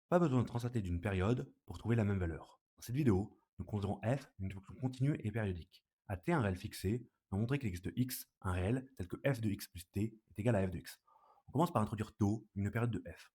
Pas besoin de translater d'une période pour trouver la même valeur. Dans cette vidéo, nous considérons f une fonction continue et périodique. À t un réel fixé, nous allons montrer qu'il existe de x, un réel, tel que f de x plus t est égal à f de x. On commence par introduire taux, une période de f.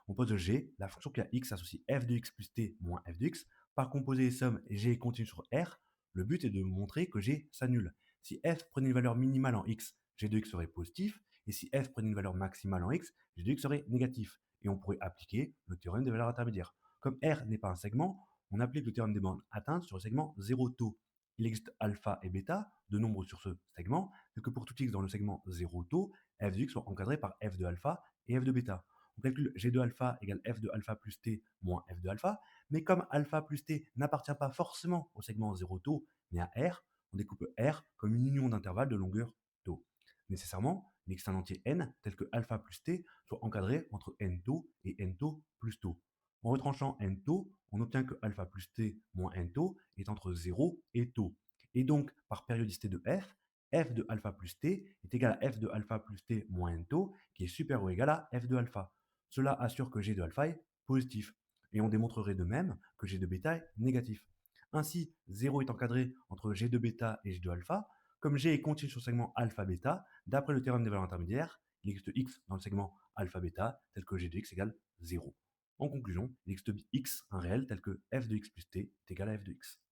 On pose g, la fonction qui a x associe f de x plus t moins f de x, par composer les sommes g continue sur r. Le but est de montrer que g s'annule. Si f prenait une valeur minimale en x, g de x serait positif, et si f prenait une valeur maximale en x, g de x serait négatif. Et on pourrait appliquer le théorème des valeurs intermédiaires. Comme R n'est pas un segment, on applique le théorème des bandes atteintes sur le segment 0 taux. Il existe alpha et bêta, deux nombres sur ce segment, et que pour tout x dans le segment 0 taux, f de x soit encadré par f de alpha et f de bêta. On calcule g de alpha égale f de alpha plus t moins f de alpha, mais comme alpha plus t n'appartient pas forcément au segment 0 taux, mais à R, on découpe R comme une union d'intervalles de longueur taux. Nécessairement, il existe un entier n tel que alpha plus t soit encadré entre n taux et n taux plus taux. En retranchant n taux, on obtient que alpha plus t moins n taux est entre 0 et taux. Et donc, par périodicité de f de alpha plus t est égal à f de alpha plus t moins n taux, qui est supérieur ou égal à f de alpha. Cela assure que g de alpha est positif. Et on démontrerait de même que g de bêta est négatif. Ainsi, 0 est encadré entre g de bêta et g de alpha. Comme g est continu sur le segment alpha-bêta, d'après le théorème des valeurs intermédiaires, il existe x dans le segment alpha-bêta tel que g de x égale 0. En conclusion, il existe x, un réel tel que f de x plus t est égal à f de x.